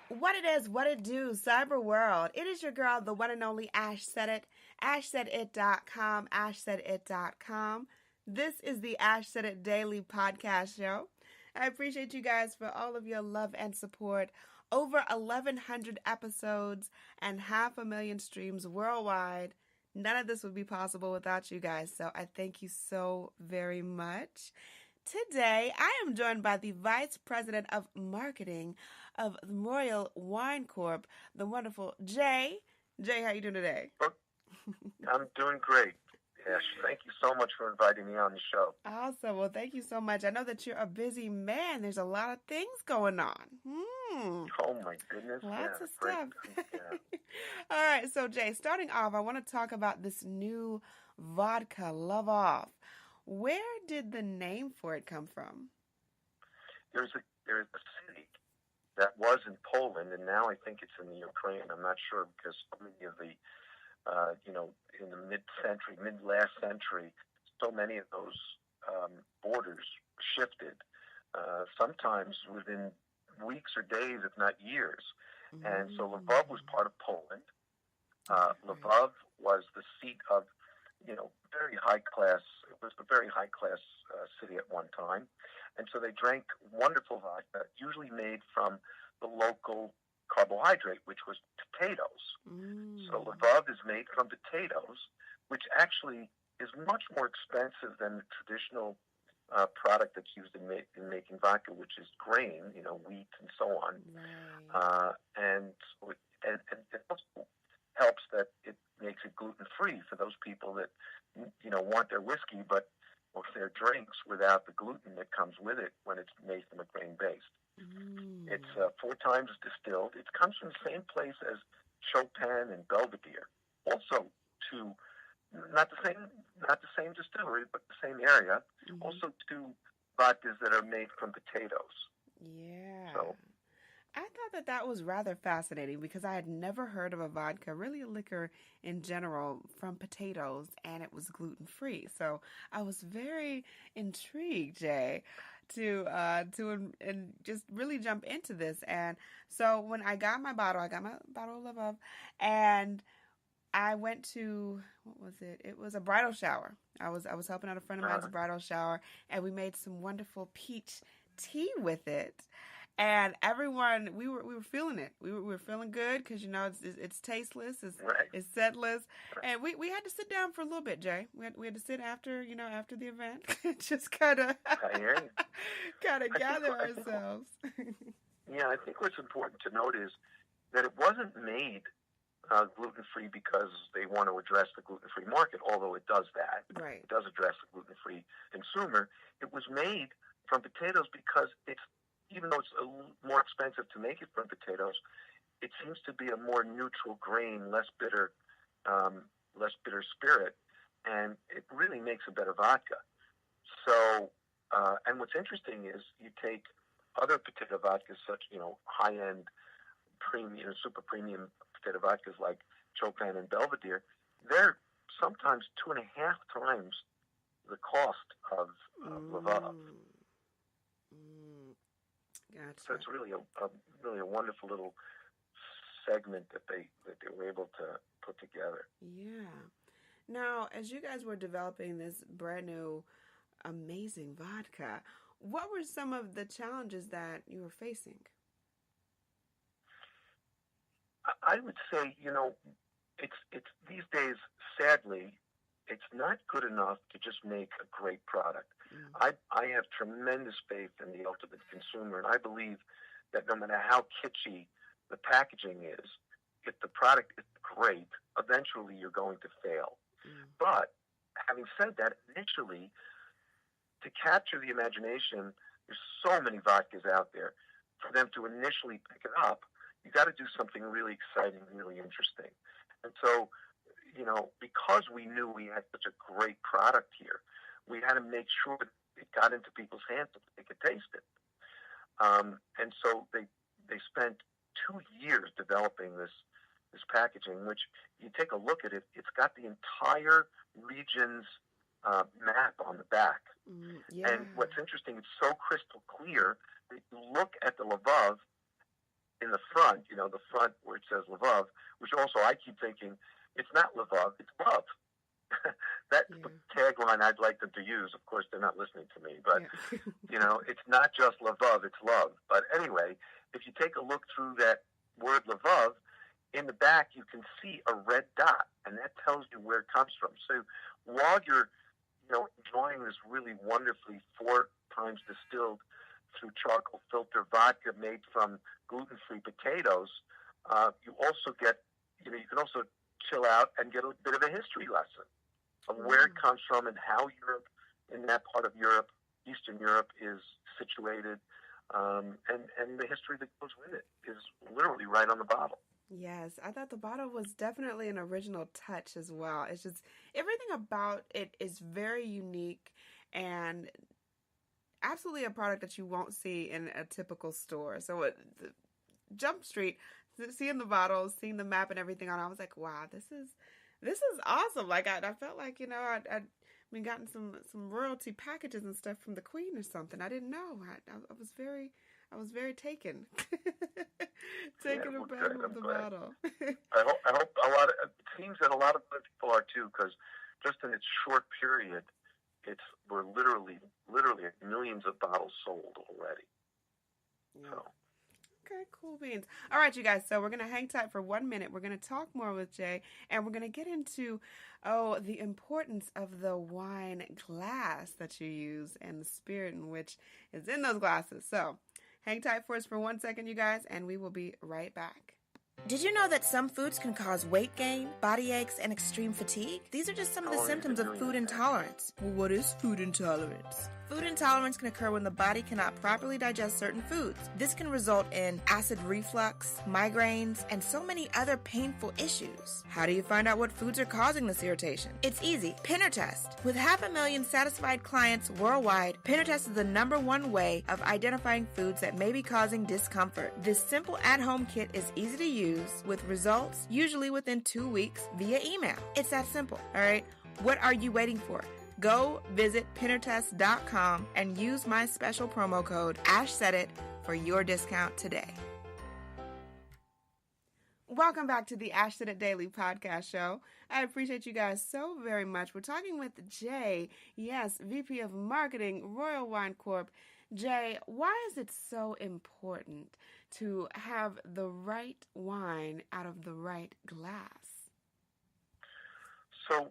What it is, what it do, cyber world. It is your girl, the one and only Ash Said It. AshSaidIt.com, AshSaidIt.com. This is the Ash Said It Daily podcast show. I appreciate you guys for all of your love and support. Over 1,100 episodes and 500,000 streams worldwide. None of this would be possible without you guys, so I thank you so very much. Today, I am joined by the Vice President of Marketing of Royal Wine Corp, the wonderful Jay. Jay, how you doing today? I'm doing great. Ash, thank you so much for inviting me on the show. Awesome. Well, thank you so much. I know that you're a busy man. There's a lot of things going on. Oh, my goodness. Lots yeah, of stuff. Yeah. All right. So, Jay, starting off, I want to talk about this new vodka, LVOV. Where did the name for it come from? There's a city that was in Poland, and now I think it's in the Ukraine. I'm not sure because so many of the, in the mid-last century, so many of those borders shifted, sometimes within weeks or days, if not years. And so LVOV was part of Poland. LVOV was the seat of very high class. It was a very high class city at one time, and so they drank wonderful vodka, usually made from the local carbohydrate, which was potatoes. So LVOV is made from potatoes, which actually is much more expensive than the traditional product that's used in making vodka, which is grain, wheat and so on. Right. And it also helps that it makes it gluten-free for those people that, want their whiskey, or their drinks without the gluten that comes with it when it's made from a grain-based. It's 4 times distilled. It comes from the same place as Chopin and Belvedere. Also not the same distillery, but the same area. Also 2 vodkas that are made from potatoes. Yeah. So I thought that was rather fascinating because I had never heard of a vodka, really a liquor in general, from potatoes, and it was gluten-free. So I was very intrigued, Jay, to and just really jump into this. And so when I got my bottle of LVOV, and I went to, what was it? It was a bridal shower. I was helping out a friend of mine's bridal shower, and we made some wonderful peach tea with it. And everyone, we were feeling it. We were feeling good because it's tasteless, it's scentless, and we had to sit down for a little bit, Jay. We had to sit after the event, just kind of gather ourselves. Yeah, I think what's important to note is that it wasn't made gluten-free because they want to address the gluten-free market, although it does that. Right. It does address the gluten-free consumer. It was made from potatoes because even though it's more expensive to make it from potatoes, it seems to be a more neutral grain, less bitter spirit, and it really makes a better vodka. So, and what's interesting is you take other potato vodkas, such high-end, premium, super premium potato vodkas like Chopin and Belvedere. They're sometimes 2.5 times the cost of LVOV. Gotcha. So it's really a wonderful little segment that they were able to put together. Yeah. Now, as you guys were developing this brand new, amazing vodka, what were some of the challenges that you were facing? I would say, it's these days, sadly, it's not good enough to just make a great product. I have tremendous faith in the ultimate consumer, and I believe that no matter how kitschy the packaging is, if the product is great, eventually you're going to fail. But having said that, initially, to capture the imagination, there's so many vodkas out there. For them to initially pick it up, you got to do something really exciting, really interesting. And so, because we knew we had such a great product here, we had to make sure that it got into people's hands so they could taste it. And so they spent 2 years developing this packaging, which you take a look at it, it's got the entire region's map on the back. Yeah. And what's interesting, it's so crystal clear that you look at the LVOV in the front, the front where it says LVOV, which also I keep thinking it's not LVOV, it's love. That's the tagline I'd like them to use. Of course, they're not listening to me, but it's not just LVOV, it's love. But anyway, if you take a look through that word LVOV, in the back you can see a red dot, and that tells you where it comes from. So while you're enjoying this really wonderfully 4 times distilled through charcoal filter vodka made from gluten-free potatoes, you also get, you can also chill out and get a bit of a history lesson of where it comes from and how Europe, in that part of Europe, Eastern Europe, is situated, and the history that goes with it is literally right on the bottle. Yes, I thought the bottle was definitely an original touch as well. It's just everything about it is very unique and absolutely a product that you won't see in a typical store. So Jump Street, seeing the bottles, seeing the map and everything on, I was like, wow, this is awesome. Like I felt like I'd been gotten some royalty packages and stuff from the Queen or something. I didn't know. I was very taken aback with the bottle. I hope it seems that a lot of other people are too, because just in its short period, we're literally millions of bottles sold already. Yeah. So. Okay, cool beans. All right, you guys. So we're going to hang tight for 1 minute. We're going to talk more with Jay, and we're going to get into, the importance of the wine glass that you use and the spirit in which is in those glasses. So hang tight for us for 1 second, you guys, and we will be right back. Did you know that some foods can cause weight gain, body aches, and extreme fatigue? These are just some of the symptoms of food intolerance. Well, what is food intolerance? Food intolerance can occur when the body cannot properly digest certain foods. This can result in acid reflux, migraines, and so many other painful issues. How do you find out what foods are causing this irritation? It's easy. Pinner Test. With 500,000 satisfied clients worldwide, Pinner Test is the #1 way of identifying foods that may be causing discomfort. This simple at-home kit is easy to use with results usually within 2 weeks via email. It's that simple, all right? What are you waiting for? Go visit pinnertest.com and use my special promo code AshSaidIt for your discount today. Welcome back to the Ash Said It Daily podcast show. I appreciate you guys so very much. We're talking with Jay, yes, VP of Marketing, Royal Wine Corp. Jay, why is it so important to have the right wine out of the right glass? So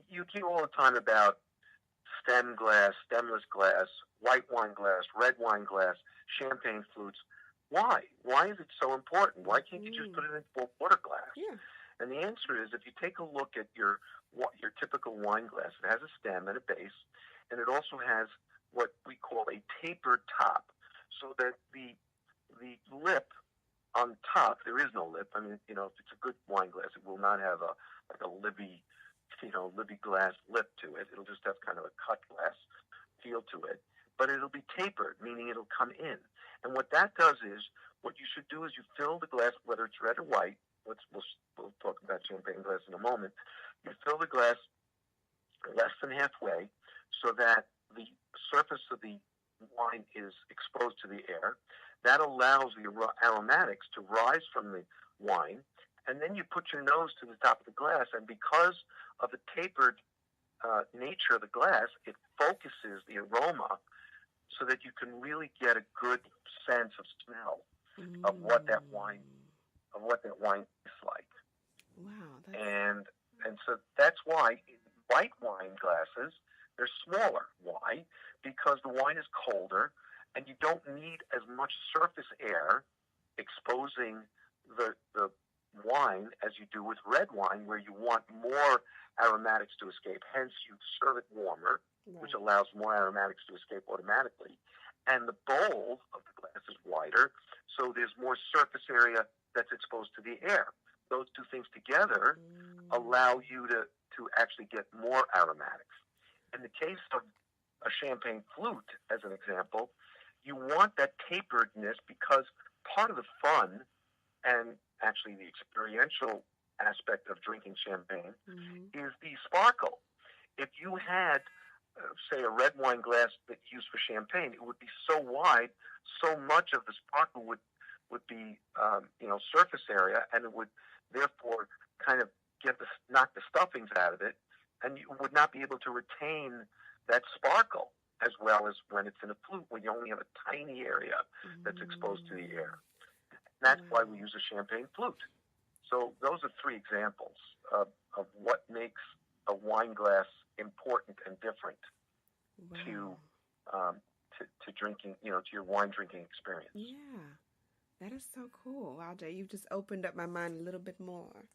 you hear all the time about stem glass, stemless glass, white wine glass, red wine glass, champagne flutes. Why? Why is it so important? Why can't you just put it in water glass? Yeah. And the answer is, if you take a look at your typical wine glass, it has a stem and a base, and it also has what we call a tapered top, so that the lip on top, there is no lip. I mean, if it's a good wine glass, it will not have a Libby glass lip to it. It'll just have kind of a cut glass feel to it. But it'll be tapered, meaning it'll come in. And what that does is, what you should do is you fill the glass, whether it's red or white. We'll talk about champagne glass in a moment. You fill the glass less than halfway so that the surface of the wine is exposed to the air. That allows the aromatics to rise from the wine. And then you put your nose to the top of the glass, and because of the tapered nature of the glass, it focuses the aroma so that you can really get a good sense of smell of what that wine is like. Wow. And so that's why in white wine glasses, they're smaller. Why? Because the wine is colder, and you don't need as much surface air exposing the wine as you do with red wine, where you want more aromatics to escape. Hence, you serve it warmer, which allows more aromatics to escape automatically. And the bowl of the glass is wider, so there's more surface area that's exposed to the air. Those two things together allow you to actually get more aromatics. In the case of a champagne flute, as an example, you want that taperedness, because part of the fun and actually the experiential aspect of drinking champagne is the sparkle. If you had, say, a red wine glass that you used for champagne, it would be so wide, so much of the sparkle would would be, surface area, and it would therefore kind of knock the stuffings out of it, and you would not be able to retain that sparkle as well as when it's in a flute, when you only have a tiny area that's exposed to the air. And that's why we use a champagne flute. So those are three examples of what makes a wine glass important and different to drinking, to your wine drinking experience. Yeah, that is so cool. Wow, Jay, you've just opened up my mind a little bit more.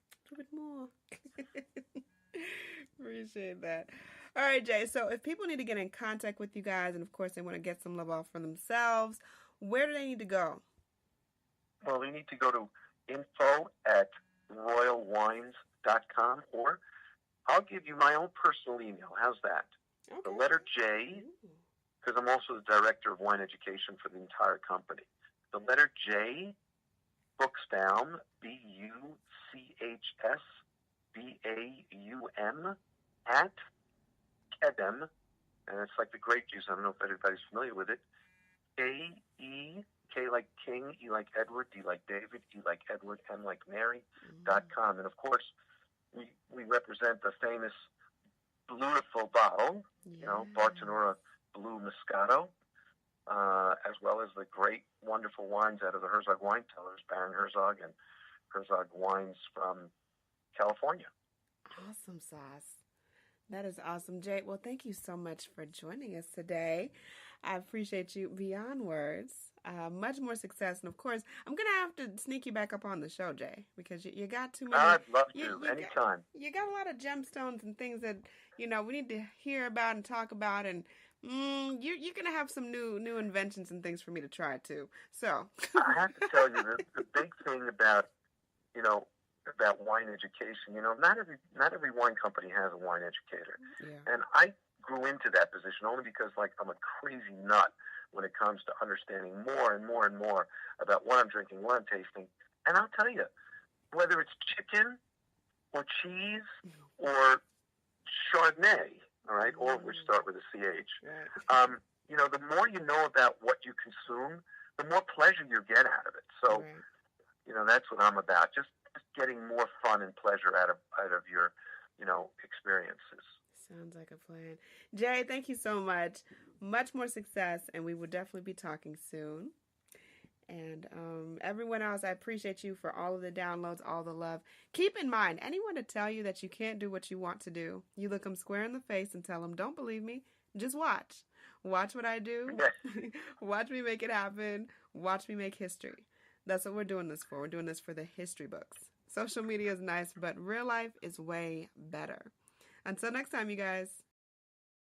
Appreciate that. All right, Jay, so if people need to get in contact with you guys, and of course they want to get some love off for themselves, where do they need to go? Well, they need to go to info@royalwines.com, or I'll give you my own personal email. How's that? Okay. The letter J, because I'm also the director of wine education for the entire company. The letter J, Buchsbaum, Buchsbaum, at Kedem, and it's like the grape juice. I don't know if everybody's familiar with it. K-E, K like King, E like Edward, D like David, E like Edward, M like Mary, .com. And of course, we represent the famous beautiful bottle, Bartonura Blue Moscato, as well as the great, wonderful wines out of the Herzog wine tellers, Baron Herzog and Herzog wines from California. Awesome sauce. That is awesome, Jay. Well, thank you so much for joining us today. I appreciate you beyond words. Much more success. And of course, I'm going to have to sneak you back up on the show, Jay, because you got too many. I'd love to, anytime. You got a lot of gemstones and things that, we need to hear about and talk about. And you're going to have some new inventions and things for me to try, too. So I have to tell you, the big thing about wine education, not every wine company has a wine educator. Yeah. And I grew into that position only because, I'm a crazy nut when it comes to understanding more and more and more about what I'm drinking, what I'm tasting. And I'll tell you, whether it's chicken or cheese or Chardonnay, all right, or we start with a CH, the more you know about what you consume, the more pleasure you get out of it. So, that's what I'm about, just getting more fun and pleasure out of your, experiences. Sounds like a plan. Jay, thank you so much. Much more success, and we will definitely be talking soon. And everyone else, I appreciate you for all of the downloads, all the love. Keep in mind, anyone to tell you that you can't do what you want to do, you look them square in the face and tell them, don't believe me, just watch. Watch what I do. Watch me make it happen. Watch me make history. That's what we're doing this for. We're doing this for the history books. Social media is nice, but real life is way better. Until next time, you guys.